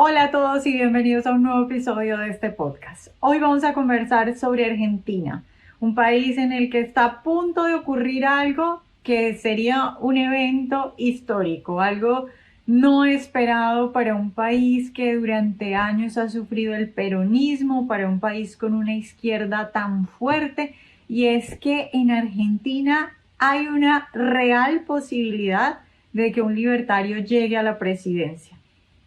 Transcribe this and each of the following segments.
Hola a todos y bienvenidos a un nuevo episodio de este podcast. Hoy vamos a conversar sobre Argentina, un país en el que está a punto de ocurrir algo que sería un evento histórico, algo no esperado para un país que durante años ha sufrido el peronismo, para un país con una izquierda tan fuerte, y es que en Argentina hay una real posibilidad de que un libertario llegue a la presidencia.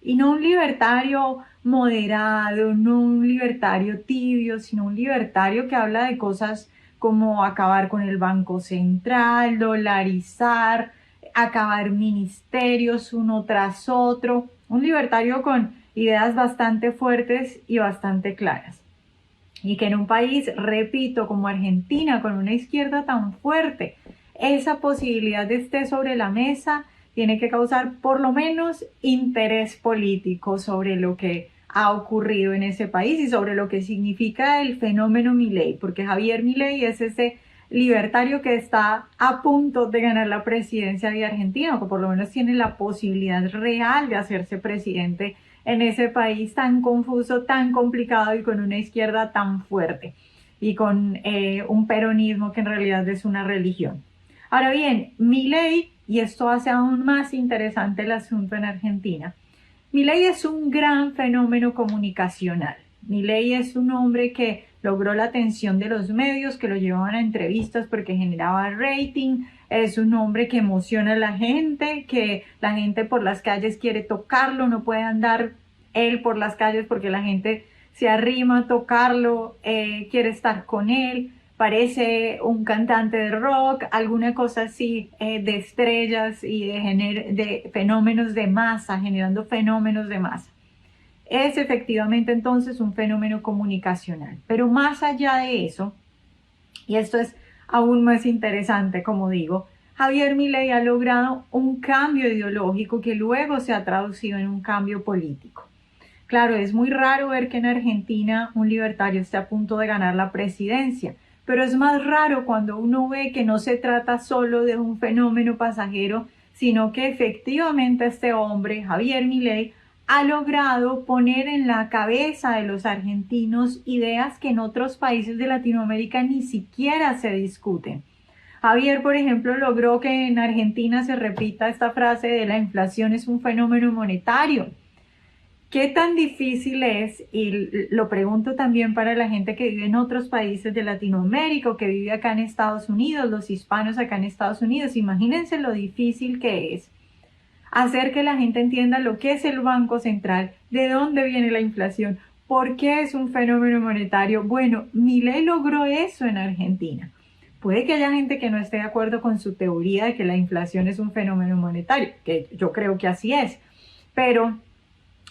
Y no un libertario moderado, no un libertario tibio, sino un libertario que habla de cosas como acabar con el Banco Central, dolarizar, acabar ministerios uno tras otro. Un libertario con ideas bastante fuertes y bastante claras. Y que en un país, repito, como Argentina, con una izquierda tan fuerte, esa posibilidad de esté sobre la mesa tiene que causar por lo menos interés político sobre lo que ha ocurrido en ese país y sobre lo que significa el fenómeno Milei, porque Javier Milei es ese libertario que está a punto de ganar la presidencia de Argentina, o que por lo menos tiene la posibilidad real de hacerse presidente en ese país tan confuso, tan complicado y con una izquierda tan fuerte y con un peronismo que en realidad es una religión. Ahora bien, Milei, y esto hace aún más interesante el asunto en Argentina, Milei es un gran fenómeno comunicacional. Milei es un hombre que logró la atención de los medios, que lo llevaban a entrevistas porque generaba rating. Es un hombre que emociona a la gente, que la gente por las calles quiere tocarlo, no puede andar él por las calles porque la gente se arrima a tocarlo, quiere estar con él. Parece un cantante de rock, alguna cosa así, de estrellas y de fenómenos de masa, generando fenómenos de masa. Es efectivamente entonces un fenómeno comunicacional. Pero más allá de eso, y esto es aún más interesante, como digo, Javier Milei ha logrado un cambio ideológico que luego se ha traducido en un cambio político. Claro, es muy raro ver que en Argentina un libertario esté a punto de ganar la presidencia, pero es más raro cuando uno ve que no se trata solo de un fenómeno pasajero, sino que efectivamente este hombre, Javier Milei, ha logrado poner en la cabeza de los argentinos ideas que en otros países de Latinoamérica ni siquiera se discuten. Javier, por ejemplo, logró que en Argentina se repita esta frase de la inflación es un fenómeno monetario. ¿Qué tan difícil es? Y lo pregunto también para la gente que vive en otros países de Latinoamérica o que vive acá en Estados Unidos, los hispanos acá en Estados Unidos. Imagínense lo difícil que es hacer que la gente entienda lo que es el Banco Central, de dónde viene la inflación, por qué es un fenómeno monetario. Bueno, Milei logró eso en Argentina. Puede que haya gente que no esté de acuerdo con su teoría de que la inflación es un fenómeno monetario, que yo creo que así es, pero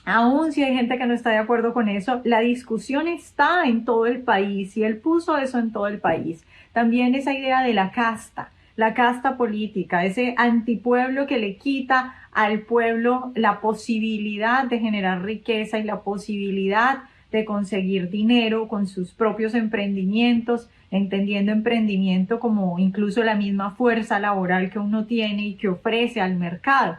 aún si hay gente que no está de acuerdo con eso, la discusión está en todo el país y él puso eso en todo el país. También esa idea de la casta política, ese antipueblo que le quita al pueblo la posibilidad de generar riqueza y la posibilidad de conseguir dinero con sus propios emprendimientos, entendiendo emprendimiento como incluso la misma fuerza laboral que uno tiene y que ofrece al mercado.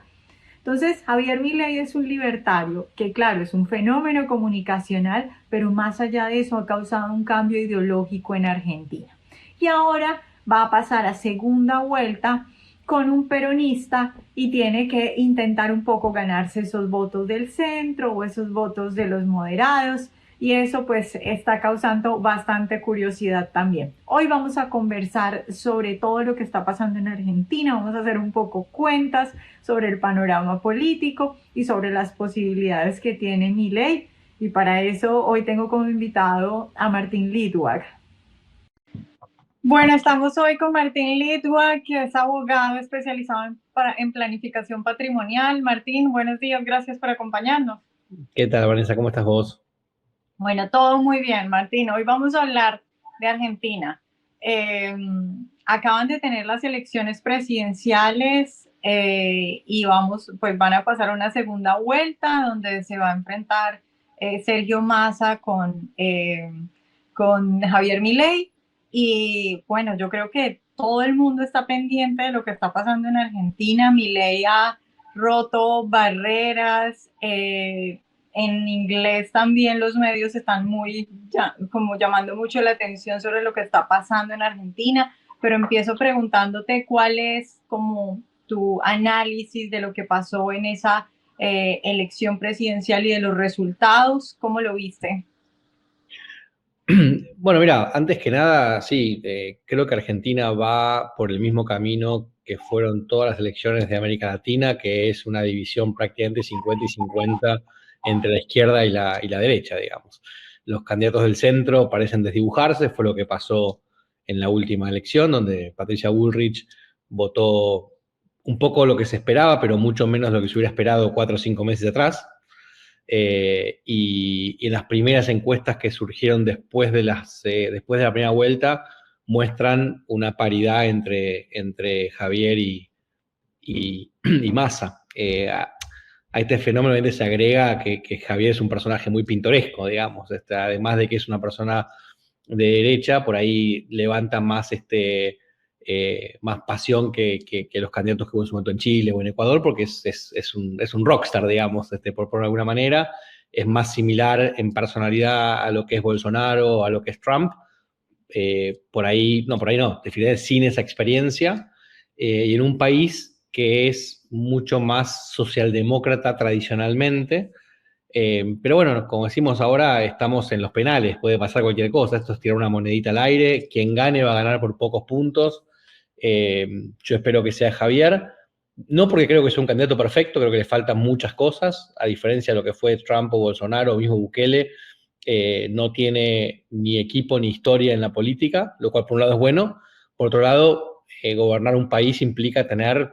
Entonces, Javier Milei es un libertario que, claro, es un fenómeno comunicacional, pero más allá de eso ha causado un cambio ideológico en Argentina. Y ahora va a pasar a segunda vuelta con un peronista y tiene que intentar un poco ganarse esos votos del centro o esos votos de los moderados, y eso pues está causando bastante curiosidad también. Hoy vamos a conversar sobre todo lo que está pasando en Argentina, vamos a hacer un poco cuentas sobre el panorama político y sobre las posibilidades que tiene Milei, y para eso hoy tengo como invitado a Martín Lidwag. Bueno, estamos hoy con Martín Lidwag, que es abogado especializado en planificación patrimonial. Martín, buenos días, gracias por acompañarnos. ¿Qué tal, Vanessa? ¿Cómo estás vos? Bueno, todo muy bien, Martín. Hoy vamos a hablar de Argentina. Eh, Acaban de tener las elecciones presidenciales y pues van a pasar una segunda vuelta donde se va a enfrentar Sergio Massa con Javier Milei. Y bueno, yo creo que todo el mundo está pendiente de lo que está pasando en Argentina. Milei ha roto barreras. en inglés también los medios están muy como llamando mucho la atención sobre lo que está pasando en Argentina, pero empiezo preguntándote cuál es como tu análisis de lo que pasó en esa elección presidencial y de los resultados. ¿Cómo lo viste? Bueno, mira, antes que nada, sí, creo que Argentina va por el mismo camino que fueron todas las elecciones de América Latina, que es una división prácticamente 50 y 50 entre la izquierda y la derecha, digamos. Los candidatos del centro parecen desdibujarse, fue lo que pasó en la última elección, donde Patricia Bullrich votó un poco lo que se esperaba, pero mucho menos lo que se hubiera esperado 4 o 5 meses atrás. Y en las primeras encuestas que surgieron después de la primera vuelta muestran una paridad entre Javier y Massa. A este fenómeno se agrega que Javier es un personaje muy pintoresco, digamos. Además de que es una persona de derecha, por ahí levanta más pasión que los candidatos que hubo en su momento en Chile o en Ecuador, porque es un rockstar, digamos, por alguna manera. Es más similar en personalidad a lo que es Bolsonaro, a lo que es Trump. Por ahí no, definitivamente sin esa experiencia. Y en un país que es mucho más socialdemócrata tradicionalmente, pero bueno, como decimos ahora, estamos en los penales, puede pasar cualquier cosa, esto es tirar una monedita al aire, quien gane va a ganar por pocos puntos. Yo espero que sea Javier, no porque creo que sea un candidato perfecto, creo que le faltan muchas cosas, a diferencia de lo que fue Trump o Bolsonaro o mismo Bukele. No tiene ni equipo ni historia en la política, lo cual por un lado es bueno, por otro lado, gobernar un país implica tener,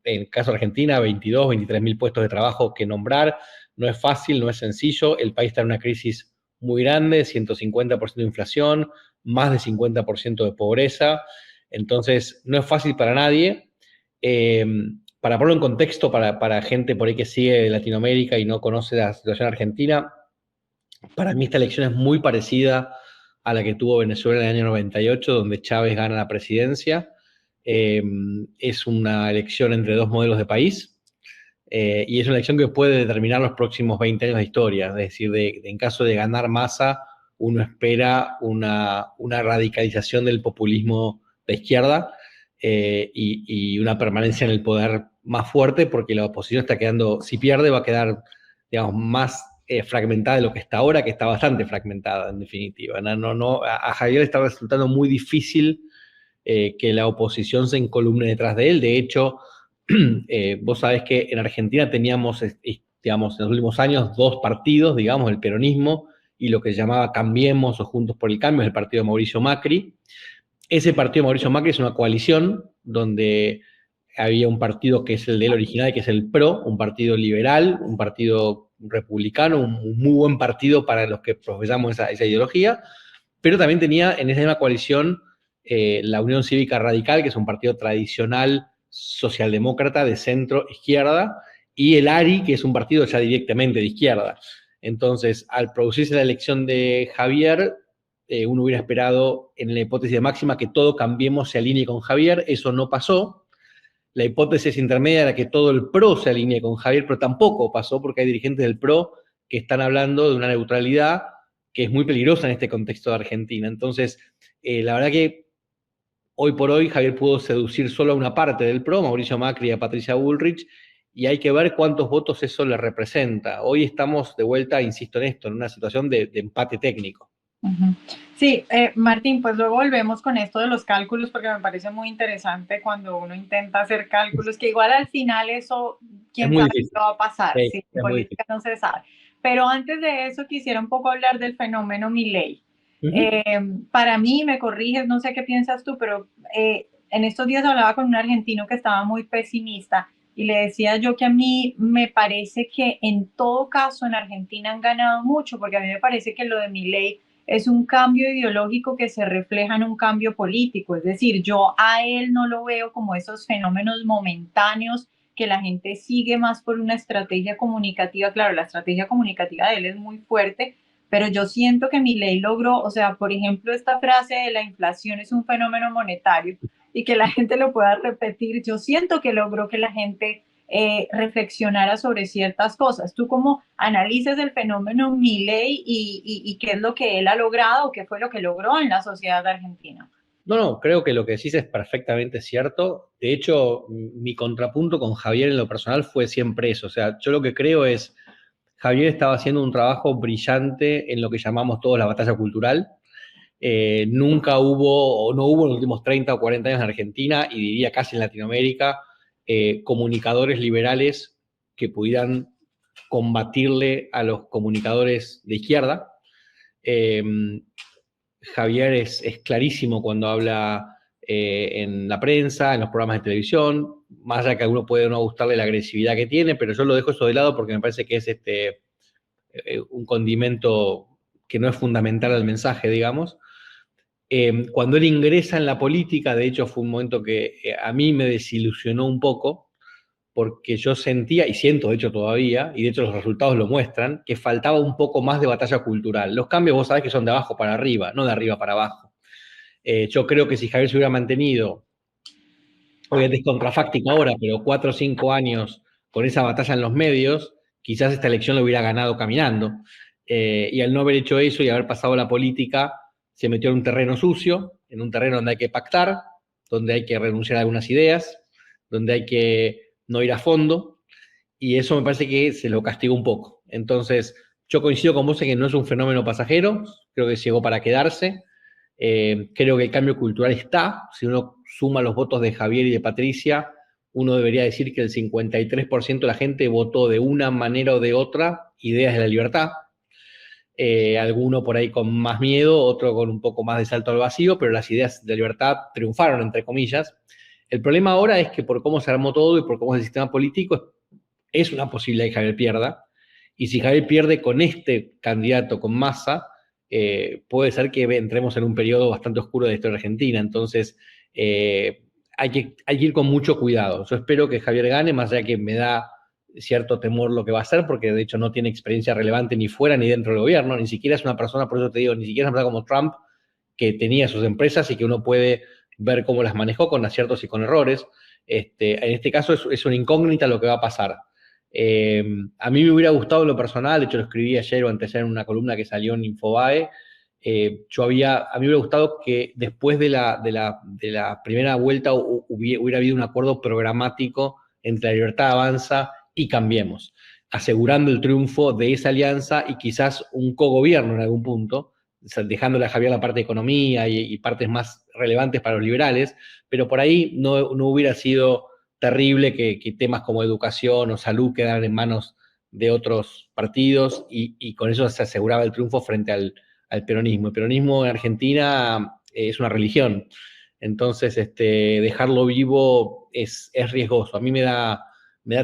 en el caso de Argentina, 22, 23 mil puestos de trabajo que nombrar. No es fácil, no es sencillo, el país está en una crisis muy grande, 150% de inflación, más de 50% de pobreza, entonces no es fácil para nadie. Eh, para ponerlo en contexto, para gente por ahí que sigue Latinoamérica y no conoce la situación argentina, para mí esta elección es muy parecida a la que tuvo Venezuela en el año 98, donde Chávez gana la presidencia. Es una elección entre dos modelos de país. Y es una elección que puede determinar los próximos 20 años de historia. Es decir, en caso de ganar Massa, uno espera una radicalización del populismo de izquierda y una permanencia en el poder más fuerte, porque la oposición está quedando, si pierde, va a quedar, digamos, más fragmentada de lo que está ahora, que está bastante fragmentada, en definitiva. A Javier está resultando muy difícil que la oposición se encolumne detrás de él. De hecho, vos sabés que en Argentina teníamos, digamos, en los últimos años dos partidos, digamos, el peronismo y lo que se llamaba Cambiemos o Juntos por el Cambio, es el partido de Mauricio Macri. Ese partido de Mauricio Macri es una coalición donde había un partido que es el de él original, que es el PRO, un partido liberal, un partido republicano, un muy buen partido para los que profesamos esa ideología, pero también tenía en esa misma coalición la Unión Cívica Radical, que es un partido tradicional socialdemócrata de centro-izquierda, y el ARI, que es un partido ya directamente de izquierda. Entonces, al producirse la elección de Javier, uno hubiera esperado en la hipótesis de máxima que todo Cambiemos se alinee con Javier, eso no pasó. La hipótesis intermedia era que todo el PRO se alinee con Javier, pero tampoco pasó porque hay dirigentes del PRO que están hablando de una neutralidad que es muy peligrosa en este contexto de Argentina. Entonces, la verdad que hoy por hoy Javier pudo seducir solo a una parte del PRO, Mauricio Macri y a Patricia Bullrich, y hay que ver cuántos votos eso le representa. Hoy estamos de vuelta, insisto en esto, en una situación de empate técnico. Uh-huh. Sí, Martín, pues luego volvemos con esto de los cálculos porque me parece muy interesante cuando uno intenta hacer cálculos, que igual al final eso, quién sabe qué va a pasar, sí, si en política no se sabe. Pero antes de eso quisiera un poco hablar del fenómeno Milei. Para mí, me corriges, no sé qué piensas tú, pero en estos días hablaba con un argentino que estaba muy pesimista y le decía yo que a mí me parece que en todo caso en Argentina han ganado mucho, porque a mí me parece que lo de Milei es un cambio ideológico que se refleja en un cambio político. Es decir, yo a él no lo veo como esos fenómenos momentáneos que la gente sigue más por una estrategia comunicativa. Claro, la estrategia comunicativa de él es muy fuerte, pero yo siento que Milei logró, o sea, por ejemplo, esta frase de la inflación es un fenómeno monetario y que la gente lo pueda repetir, yo siento que logró que la gente reflexionara sobre ciertas cosas. ¿Tú cómo analizas el fenómeno Milei y qué es lo que él ha logrado o qué fue lo que logró en la sociedad argentina? No, creo que lo que decís es perfectamente cierto. De hecho, mi contrapunto con Javier en lo personal fue siempre eso. O sea, yo lo que creo es, Javier estaba haciendo un trabajo brillante en lo que llamamos todos la batalla cultural. Nunca hubo, o no hubo en los últimos 30 o 40 años en Argentina, y diría casi en Latinoamérica, comunicadores liberales que pudieran combatirle a los comunicadores de izquierda. Eh, Javier es clarísimo cuando habla en la prensa, en los programas de televisión, más allá que a alguno puede no gustarle la agresividad que tiene, pero yo lo dejo eso de lado porque me parece que es un condimento que no es fundamental al mensaje, digamos. Cuando él ingresa en la política, de hecho fue un momento que a mí me desilusionó un poco, porque yo sentía, y siento de hecho todavía, y de hecho los resultados lo muestran, que faltaba un poco más de batalla cultural. Los cambios vos sabés que son de abajo para arriba, no de arriba para abajo. Yo creo que si Javier se hubiera mantenido, obviamente es contrafáctico ahora, pero 4 o 5 años con esa batalla en los medios, quizás esta elección lo hubiera ganado caminando. Y al no haber hecho eso y haber pasado la política, se metió en un terreno sucio, en un terreno donde hay que pactar, donde hay que renunciar a algunas ideas, donde hay que no ir a fondo, y eso me parece que se lo castigó un poco. Entonces, yo coincido con vos en que no es un fenómeno pasajero, creo que llegó para quedarse. Creo que el cambio cultural está. Si uno suma los votos de Javier y de Patricia, uno debería decir que el 53% de la gente votó de una manera o de otra ideas de la libertad. Alguno por ahí con más miedo, otro con un poco más de salto al vacío, pero las ideas de libertad triunfaron, entre comillas. El problema ahora es que por cómo se armó todo y por cómo es el sistema político, es una posibilidad que Javier pierda. Y si Javier pierde con este candidato, con Massa, puede ser que entremos en un periodo bastante oscuro de la historia argentina. Entonces, hay que ir con mucho cuidado. Yo espero que Javier gane, más allá que me da cierto temor lo que va a hacer, porque de hecho no tiene experiencia relevante ni fuera ni dentro del gobierno, ni siquiera es una persona, por eso te digo, ni siquiera es una persona como Trump, que tenía sus empresas y que uno puede ver cómo las manejó con aciertos y con errores. En este caso es una incógnita lo que va a pasar. A mí me hubiera gustado en lo personal, de hecho lo escribí ayer o anteayer en una columna que salió en Infobae. A mí me hubiera gustado que después de la primera vuelta hubiera habido un acuerdo programático entre La Libertad Avanza y Cambiemos, asegurando el triunfo de esa alianza y quizás un cogobierno en algún punto, dejándole a Javier la parte de economía y partes más relevantes para los liberales, pero por ahí no hubiera sido terrible que temas como educación o salud quedaran en manos de otros partidos y con eso se aseguraba el triunfo frente al peronismo. El peronismo en Argentina es una religión, entonces dejarlo vivo es riesgoso. A mí me da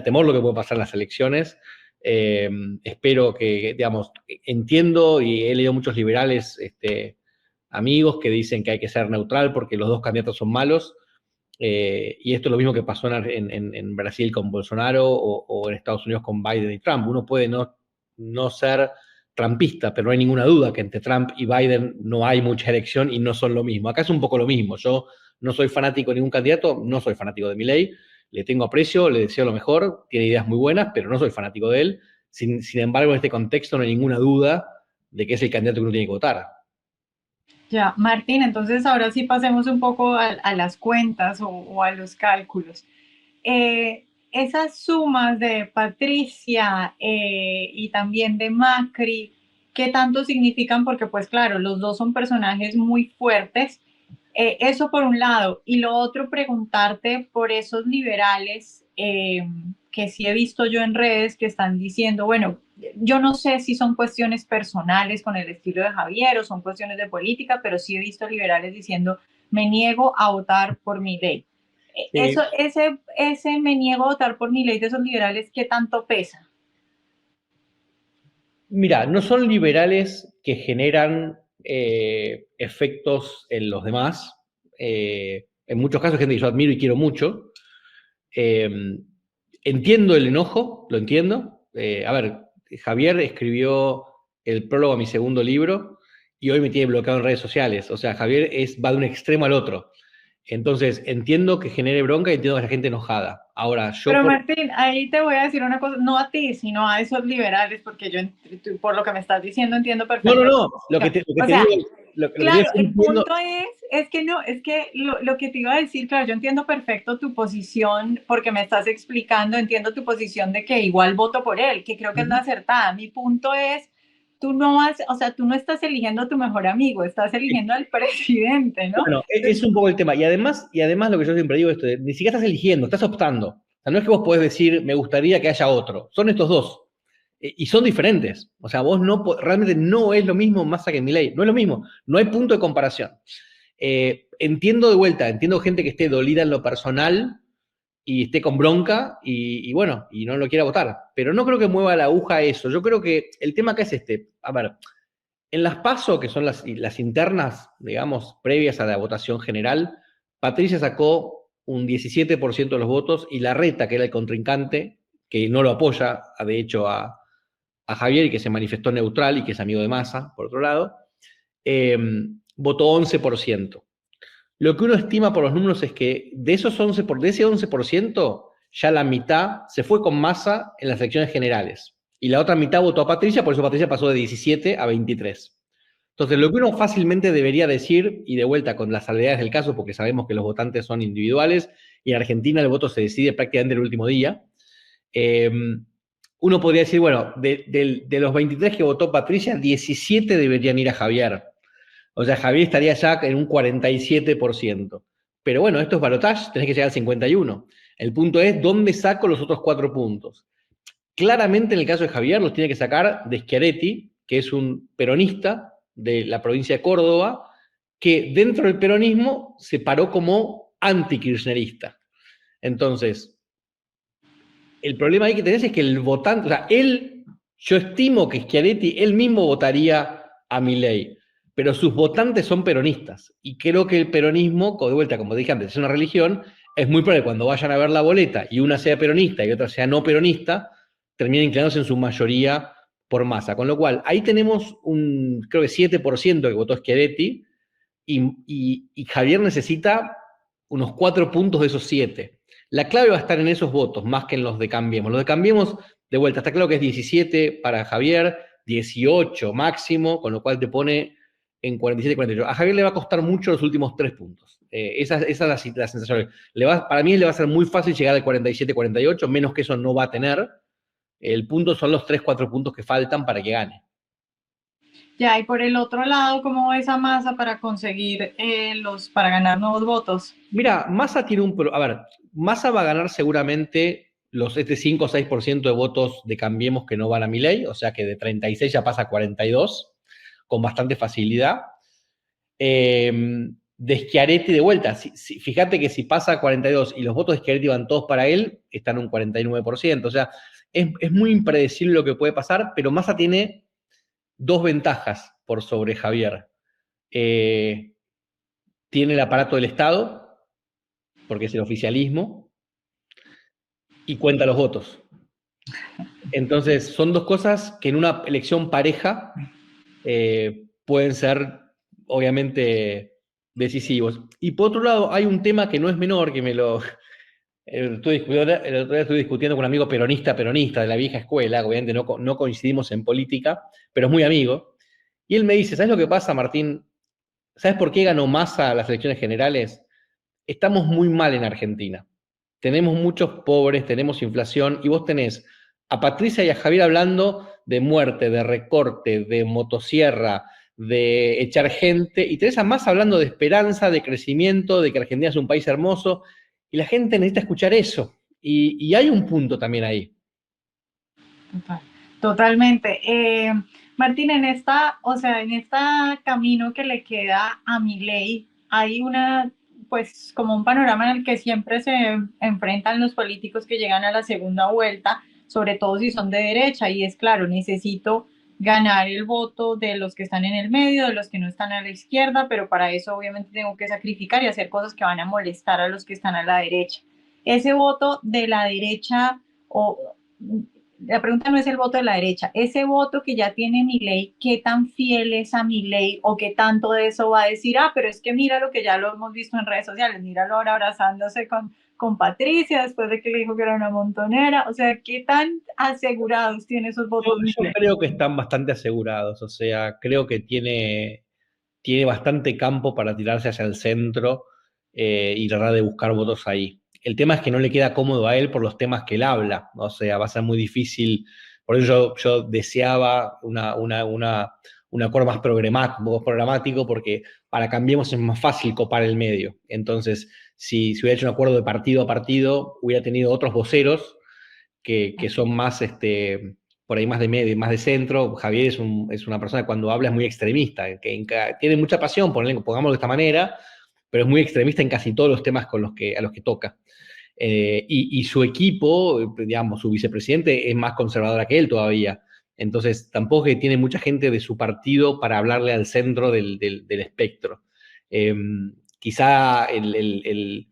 temor lo que puede pasar en las elecciones. Espero que, digamos, entiendo y he leído muchos liberales amigos que dicen que hay que ser neutral porque los dos candidatos son malos. Y esto es lo mismo que pasó en Brasil con Bolsonaro o en Estados Unidos con Biden y Trump. Uno puede no ser trumpista, pero no hay ninguna duda que entre Trump y Biden no hay mucha elección y no son lo mismo. Acá es un poco lo mismo. Yo no soy fanático de ningún candidato, no soy fanático de Milei, le tengo aprecio, le deseo lo mejor, tiene ideas muy buenas, pero no soy fanático de él. Sin embargo, en este contexto no hay ninguna duda de que es el candidato que uno tiene que votar. Ya, Martín, entonces ahora sí pasemos un poco a las cuentas o a los cálculos. Esas sumas de Patricia y también de Macri, ¿qué tanto significan? Porque pues claro, los dos son personajes muy fuertes. Eso por un lado. Y lo otro, preguntarte por esos liberales que sí he visto yo en redes que están diciendo, bueno, yo no sé si son cuestiones personales con el estilo de Javier o son cuestiones de política, pero sí he visto liberales diciendo, me niego a votar por mi ley. Eso, ese me niego a votar por mi ley de esos liberales, ¿qué tanto pesa? Mira, no son liberales que generan efectos en los demás. En muchos casos, gente que yo admiro y quiero mucho. Eh, Entiendo el enojo, lo entiendo. A ver, Javier escribió el prólogo a mi segundo libro y hoy me tiene bloqueado en redes sociales. O sea, Javier va de un extremo al otro. Entonces, entiendo que genere bronca y entiendo que la gente enojada. Ahora, Pero Martín, ahí te voy a decir una cosa, no a ti, sino a esos liberales, porque yo, por lo que me estás diciendo, entiendo No, no, perfecto. no. Lo que O te sea, digo, lo que te digo es claro, que el entiendo. punto es que no, es que lo que te iba a decir, claro, yo entiendo perfecto tu posición, porque me estás explicando, entiendo tu posición de que igual voto por él, que creo que es la acertada. Mi punto es, tú no vas, o sea, tú no estás eligiendo a tu mejor amigo, estás eligiendo al presidente, ¿no? Bueno, es un poco el tema. Y además lo que yo siempre digo es esto, ni siquiera estás eligiendo, estás optando. O sea, no es que vos podés decir, me gustaría que haya otro. Son estos dos. Y son diferentes. O sea, vos realmente no es lo mismo Massa que Milei. No es lo mismo. No hay punto de comparación. Entiendo de vuelta, entiendo gente que esté dolida en lo personal y esté con bronca y bueno, y no lo quiera votar. Pero no creo que mueva la aguja eso. Yo creo que el tema acá es este. A ver, en las PASO, que son las internas, digamos, previas a la votación general, Patricia sacó un 17% de los votos y Larreta, que era el contrincante, que no lo apoya, de hecho, a Javier y que se manifestó neutral y que es amigo de Massa, por otro lado, eh, votó 11%. Lo que uno estima por los números es que de ese 11%, ya la mitad se fue con Massa en las elecciones generales. Y la otra mitad votó a Patricia, por eso Patricia pasó de 17 a 23. Entonces, lo que uno fácilmente debería decir, y de vuelta con las salvedades del caso, porque sabemos que los votantes son individuales, y en Argentina el voto se decide prácticamente el último día, eh, uno podría decir, bueno, de los 23 que votó Patricia, 17 deberían ir a Javier. O sea, Javier estaría ya en un 47%. Pero bueno, esto es balotage, tenés que llegar al 51%. El punto es, ¿dónde saco los otros 4 puntos? Claramente en el caso de Javier los tiene que sacar de Schiaretti, que es un peronista de la provincia de Córdoba, que dentro del peronismo se paró como anti-kirchnerista. Entonces, el problema ahí que tenés es que el votante, o sea, yo estimo que Schiaretti, él mismo votaría a Milei, pero sus votantes son peronistas. Y creo que el peronismo, de vuelta, como dije antes, es una religión, es muy probable que cuando vayan a ver la boleta y una sea peronista y otra sea no peronista, terminen inclinándose en su mayoría por Massa. Con lo cual, ahí tenemos creo que 7% que votó Schiaretti y Javier necesita unos 4 puntos de esos 7. La clave va a estar en esos votos, más que en los de Cambiemos. Los de Cambiemos, de vuelta, está claro que es 17 para Javier, 18 máximo, con lo cual te pone en 47, 48. A Javier le va a costar mucho los últimos 3 puntos. Esa es la sensación. Para mí le va a ser muy fácil llegar al 47, 48, menos que eso no va a tener. El punto son los 3, 4 puntos que faltan para que gane. Ya, y por el otro lado, ¿cómo ves a Massa para conseguir para ganar nuevos votos? Mira, Massa tiene a ver, Massa va a ganar seguramente este 5 o 6% de votos de Cambiemos que no van a Milei, o sea que de 36 ya pasa a 42, con bastante facilidad. De Schiaretti de vuelta, fíjate que si pasa a 42 y los votos de Schiaretti van todos para él, están un 49%, o sea, es muy impredecible lo que puede pasar, pero Massa tiene dos ventajas por sobre Javier. Tiene el aparato del Estado, porque es el oficialismo, y cuenta los votos. Entonces, son dos cosas que en una elección pareja pueden ser, obviamente, decisivos. Y por otro lado, hay un tema que no es menor, que el otro día estuve discutiendo con un amigo peronista de la vieja escuela, obviamente no coincidimos en política, pero es muy amigo. Y él me dice, ¿sabes lo que pasa, Martín? ¿Sabes por qué ganó Massa las elecciones generales? Estamos muy mal en Argentina. Tenemos muchos pobres, tenemos inflación, y vos tenés a Patricia y a Javier hablando de muerte, de recorte, de motosierra, de echar gente, y tenés a Massa hablando de esperanza, de crecimiento, de que Argentina es un país hermoso, y la gente necesita escuchar eso. Y hay un punto también ahí. Totalmente. Martín, o sea, en este camino que le queda a Milei, hay pues como un panorama en el que siempre se enfrentan los políticos que llegan a la segunda vuelta, sobre todo si son de derecha, y es claro, necesito ganar el voto de los que están en el medio, de los que no están a la izquierda, pero para eso obviamente tengo que sacrificar y hacer cosas que van a molestar a los que están a la derecha. Ese voto de la derecha o la pregunta no es el voto de la derecha, ese voto que ya tiene Milei, ¿qué tan fiel es a Milei o qué tanto de eso va a decir, ah, pero es que mira lo que ya lo hemos visto en redes sociales, míralo ahora abrazándose con Patricia después de que le dijo que era una montonera, o sea, ¿qué tan asegurados tiene esos votos Yo Milei? creo que están bastante asegurados, o sea, creo que tiene bastante campo para tirarse hacia el centro y tratar de buscar votos ahí. El tema es que no le queda cómodo a él por los temas que él habla, o sea, va a ser muy difícil. Por eso yo deseaba un acuerdo más programático, porque para Cambiemos es más fácil copar el medio. Entonces, si hubiera hecho un acuerdo de partido a partido, hubiera tenido otros voceros que son más, por ahí más de medio, más de centro. Javier es una persona que cuando habla es muy extremista, tiene mucha pasión, pongámoslo de esta manera, pero es muy extremista en casi todos los temas a los que toca. Y su equipo, digamos, su vicepresidente es más conservadora que él todavía. Entonces, tampoco que tiene mucha gente de su partido para hablarle al centro del espectro. Eh, Quizá el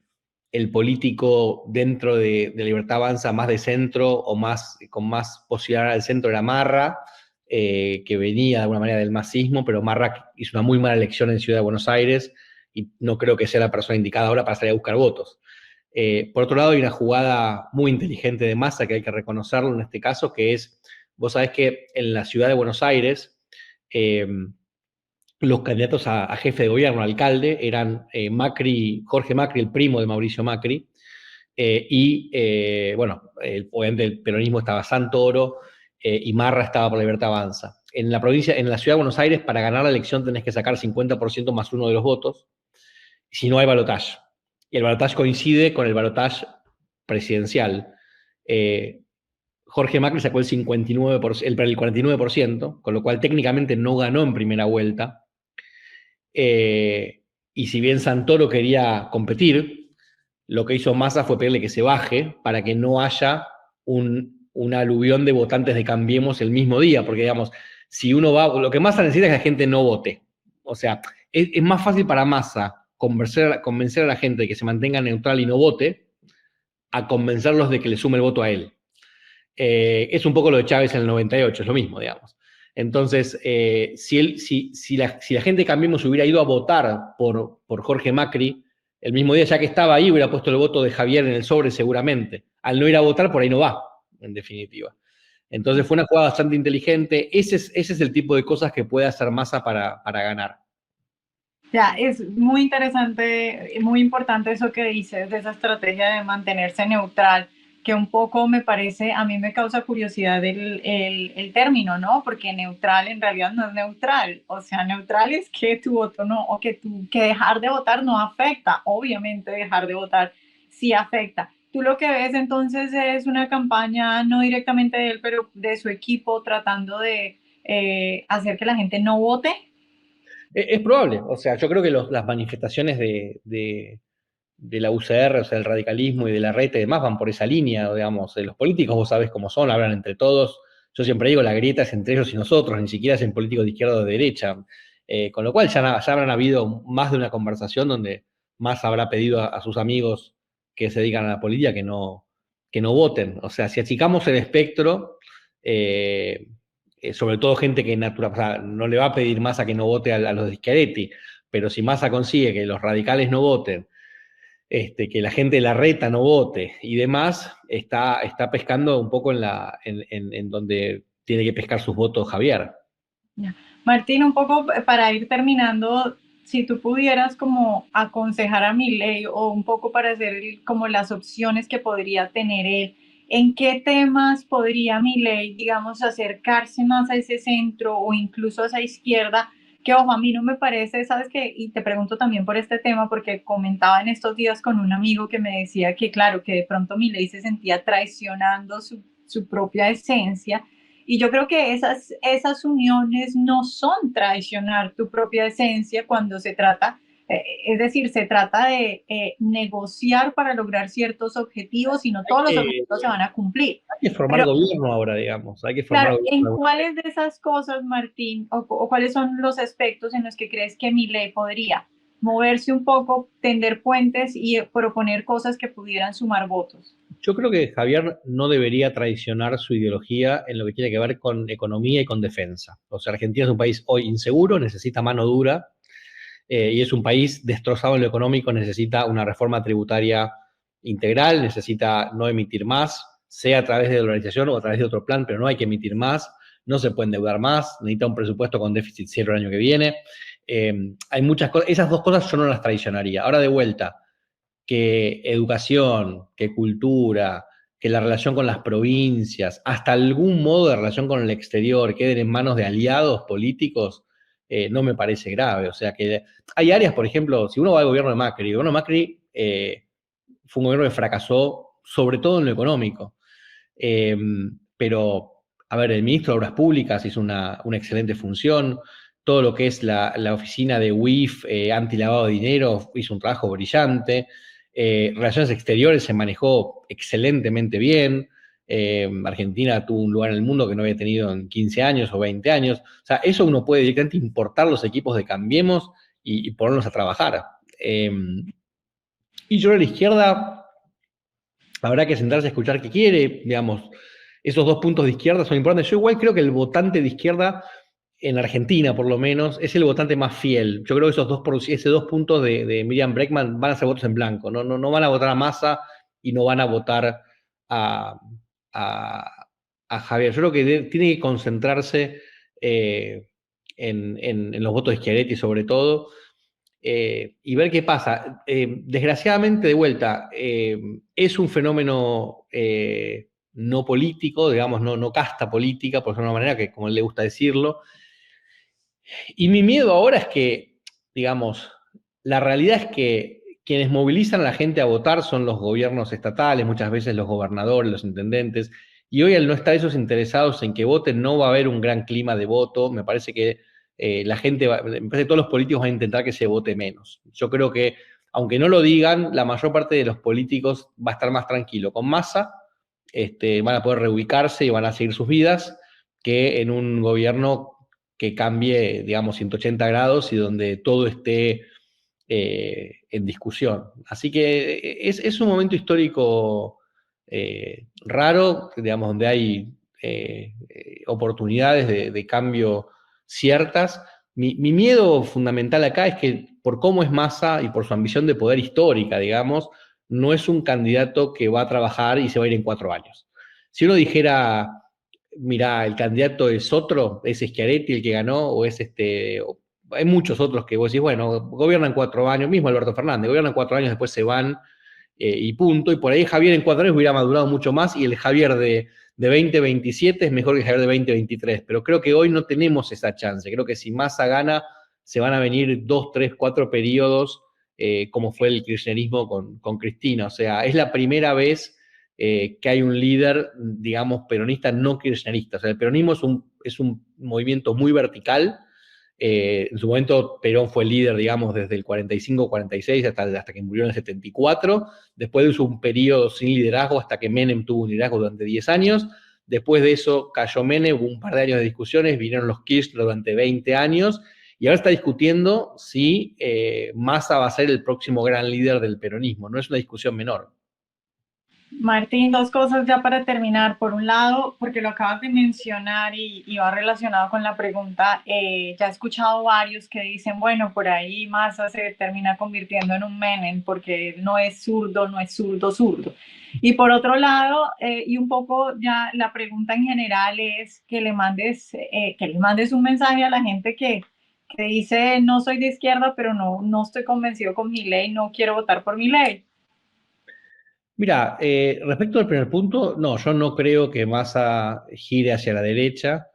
político dentro de Libertad Avanza más de centro o con más posibilidad al centro era Marra, que venía de alguna manera del masismo, pero Marra hizo una muy mala elección en Ciudad de Buenos Aires y no creo que sea la persona indicada ahora para salir a buscar votos. Por otro lado, hay una jugada muy inteligente de Massa que hay que reconocerlo en este caso, que es, vos sabés que en la Ciudad de Buenos Aires, eh, los candidatos a jefe de gobierno, alcalde, eran Jorge Macri, el primo de Mauricio Macri, bueno, obviamente el peronismo estaba Santoro y Marra estaba por Libertad Avanza. En la ciudad de Buenos Aires, para ganar la elección tenés que sacar 50% más uno de los votos, si no hay balotaje. Y el balotaje coincide con el balotaje presidencial. Jorge Macri sacó el 59%, el 49%, con lo cual técnicamente no ganó en primera vuelta. Y si bien Santoro quería competir, lo que hizo Massa fue pedirle que se baje para que no haya una aluvión de votantes de Cambiemos el mismo día, porque digamos, si uno va, lo que Massa necesita es que la gente no vote. O sea, es más fácil para Massa convencer a la gente de que se mantenga neutral y no vote, a convencerlos de que le sume el voto a él. Es un poco lo de Chávez en el 98, es lo mismo, digamos. Entonces, si la gente de Cambiemos hubiera ido a votar por Jorge Macri, el mismo día, ya que estaba ahí, hubiera puesto el voto de Javier en el sobre seguramente. Al no ir a votar, por ahí no va, en definitiva. Entonces fue una jugada bastante inteligente. Ese es el tipo de cosas que puede hacer Massa para ganar. Ya, es muy interesante, muy importante eso que dices de esa estrategia de mantenerse neutral, que un poco me parece, a mí me causa curiosidad el término, ¿no? Porque neutral en realidad no es neutral, o sea, neutral es que tu voto no, o que dejar de votar no afecta, obviamente dejar de votar sí afecta. Tú lo que ves entonces es una campaña no directamente de él, pero de su equipo tratando de hacer que la gente no vote. Es probable, o sea, yo creo que las manifestaciones de la UCR, o sea, del radicalismo y de la reta y demás van por esa línea, digamos. Los políticos, vos sabés cómo son, hablan entre todos. Yo siempre digo, la grieta es entre ellos y nosotros, ni siquiera es en políticos de izquierda o de derecha. Con lo cual ya habrán habido más de una conversación donde más habrá pedido a sus amigos que se dedican a la política que no voten. O sea, si achicamos el espectro, sobre todo gente que o sea, no le va a pedir más a que no vote a los de Schiaretti, pero si Massa consigue que los radicales no voten, que la gente de la reta no vote y demás, está pescando un poco en donde tiene que pescar sus votos Javier. Martín, un poco para ir terminando, si tú pudieras como aconsejar a Milei o un poco para hacer como las opciones que podría tener él, ¿en qué temas podría Milei, digamos, acercarse más a ese centro o incluso a esa izquierda? Que ojo, a mí no me parece, ¿sabes qué? Y te pregunto también por este tema, porque comentaba en estos días con un amigo que me decía que, claro, que de pronto Milei se sentía traicionando su propia esencia. Y yo creo que esas uniones no son traicionar tu propia esencia cuando se trata, es decir, se trata de negociar para lograr ciertos objetivos y no todos los objetivos se van a cumplir. Hay que formar Pero gobierno ahora, digamos. Hay que formar claro, gobierno. ¿en cuáles de esas cosas, Martín, o cuáles son los aspectos en los que crees que Milei podría moverse un poco, tender puentes y proponer cosas que pudieran sumar votos? Yo creo que Javier no debería traicionar su ideología en lo que tiene que ver con economía y con defensa. O sea, Argentina es un país hoy inseguro, necesita mano dura, y es un país destrozado en lo económico, necesita una reforma tributaria integral, necesita no emitir más, sea a través de dolarización o a través de otro plan, pero no hay que emitir más, no se puede endeudar más, necesita un presupuesto con déficit cero el año que viene. Hay muchas cosas, esas dos cosas yo no las traicionaría. Ahora de vuelta, que educación, que cultura, que la relación con las provincias, hasta algún modo de relación con el exterior queden en manos de aliados políticos, no me parece grave. O sea que hay áreas, por ejemplo, si uno va al gobierno de Macri, el gobierno de Macri fue un gobierno que fracasó, sobre todo en lo económico. Eh, pero, a ver, el ministro de Obras Públicas hizo una excelente función. Todo lo que es la oficina de UIF, anti-lavado de dinero, hizo un trabajo brillante. Relaciones exteriores se manejó excelentemente bien. Argentina tuvo un lugar en el mundo que no había tenido en 15 años o 20 años. O sea, eso uno puede directamente importar los equipos de Cambiemos y ponerlos a trabajar. Y yo a la izquierda habrá que sentarse a escuchar qué quiere, digamos, esos dos puntos de izquierda son importantes. Yo igual creo que el votante de izquierda, en Argentina por lo menos, es el votante más fiel. Yo creo que esos dos puntos de Miriam Bregman van a ser votos en blanco, no van a votar a Massa y no van a votar a, a, a Javier. Yo creo que tiene que concentrarse en los votos de Schiaretti sobre todo, y ver qué pasa. Desgraciadamente, de vuelta, es un fenómeno no político, digamos, no casta política, por una manera que, como él le gusta decirlo. Y mi miedo ahora es que, digamos, la realidad es que quienes movilizan a la gente a votar son los gobiernos estatales, muchas veces los gobernadores, los intendentes, y hoy al no estar esos interesados en que voten no va a haber un gran clima de voto. Me parece que la gente, me parece que todos los políticos van a intentar que se vote menos. Yo creo que, aunque no lo digan, la mayor parte de los políticos va a estar más tranquilo con Massa, van a poder reubicarse y van a seguir sus vidas, que en un gobierno que cambie, digamos, 180 grados y donde todo esté en discusión. Así que es un momento histórico raro, digamos, donde hay oportunidades de cambio ciertas. Mi miedo fundamental acá es que por cómo es Massa y por su ambición de poder histórica, digamos, no es un candidato que va a trabajar y se va a ir en 4 años. Si uno dijera, mira, el candidato es otro, es Schiaretti el que ganó, o es hay muchos otros que vos decís, bueno, gobiernan 4 años, mismo Alberto Fernández, gobiernan 4 años, después se van y punto. Y por ahí Javier en 4 años hubiera madurado mucho más y el Javier de 2027 es mejor que el Javier de 2023. Pero creo que hoy no tenemos esa chance. Creo que si Massa gana, se van a venir 2, 3, 4 periodos, como fue el kirchnerismo con Cristina. O sea, es la primera vez que hay un líder, digamos, peronista no kirchnerista. O sea, el peronismo es un movimiento muy vertical. En su momento Perón fue líder, digamos, desde el 45-46 hasta que murió en el 74. Después hizo un periodo sin liderazgo hasta que Menem tuvo un liderazgo durante 10 años. Después de eso cayó Menem, hubo un par de años de discusiones, vinieron los Kirchner durante 20 años, y ahora está discutiendo si Massa va a ser el próximo gran líder del peronismo. No es una discusión menor. Martín, dos cosas ya para terminar. Por un lado, porque lo acabas de mencionar y va relacionado con la pregunta, ya he escuchado varios que dicen, bueno, por ahí Massa se termina convirtiendo en un Menem porque no es zurdo, no es zurdo, zurdo. Y por otro lado, y un poco ya la pregunta en general es que le mandes un mensaje a la gente que dice, no soy de izquierda, pero no estoy convencido con Milei, no quiero votar por Milei. Mira, respecto al primer punto, no, yo no creo que Massa gire hacia la derecha,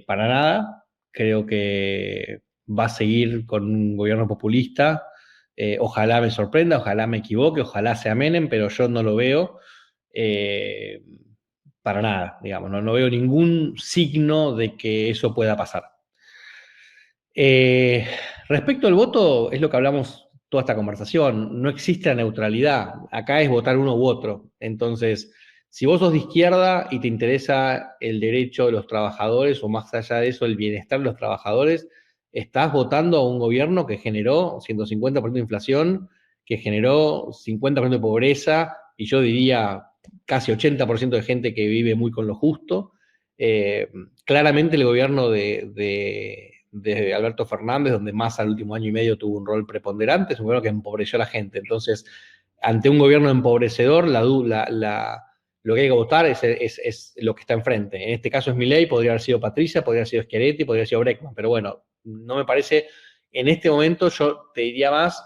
para nada. Creo que va a seguir con un gobierno populista. Ojalá me sorprenda, ojalá me equivoque, ojalá se Menem, pero yo no lo veo eh, para nada, digamos, no veo ningún signo de que eso pueda pasar. Eh, Respecto al voto, es lo que hablamos toda esta conversación, no existe la neutralidad, acá es votar uno u otro. Entonces, si vos sos de izquierda y te interesa el derecho de los trabajadores, o más allá de eso, el bienestar de los trabajadores, estás votando a un gobierno que generó 150% de inflación, que generó 50% de pobreza, y yo diría casi 80% de gente que vive muy con lo justo. Claramente el gobierno de Alberto Fernández, donde Massa el último año y medio tuvo un rol preponderante, es un gobierno que empobreció a la gente. Entonces, ante un gobierno empobrecedor, lo que hay que votar es lo que está enfrente. En este caso es Milei, podría haber sido Patricia, podría haber sido Schiaretti, podría haber sido Breckman, pero bueno, no me parece. En este momento yo te diría más,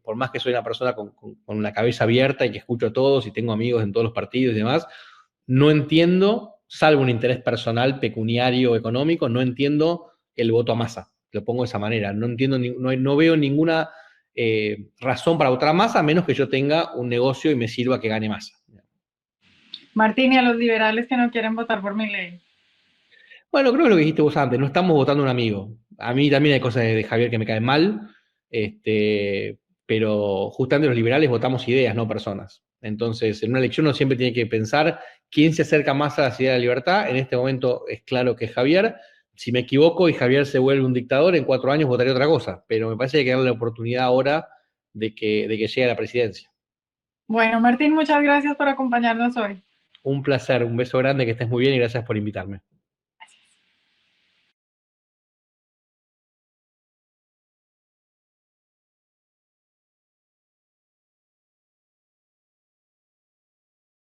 por más que soy una persona con la cabeza abierta y que escucho a todos y tengo amigos en todos los partidos y demás, no entiendo, salvo un interés personal, pecuniario, económico, no entiendo el voto a Massa. Lo pongo de esa manera. No entiendo, no veo ninguna razón para votar a Massa, a menos que yo tenga un negocio y me sirva que gane Massa. Martín, y a los liberales que no quieren votar por mi ley. Bueno, creo que lo que dijiste vos antes, no estamos votando a un amigo. A mí también hay cosas de Javier que me caen mal, pero justamente los liberales votamos ideas, no personas. Entonces, en una elección uno siempre tiene que pensar quién se acerca más a la idea de la libertad. En este momento es claro que es Javier. Si me equivoco y Javier se vuelve un dictador, en 4 años votaré otra cosa. Pero me parece que hay que darle la oportunidad ahora de que llegue a la presidencia. Bueno, Martín, muchas gracias por acompañarnos hoy. Un placer, un beso grande, que estés muy bien y gracias por invitarme.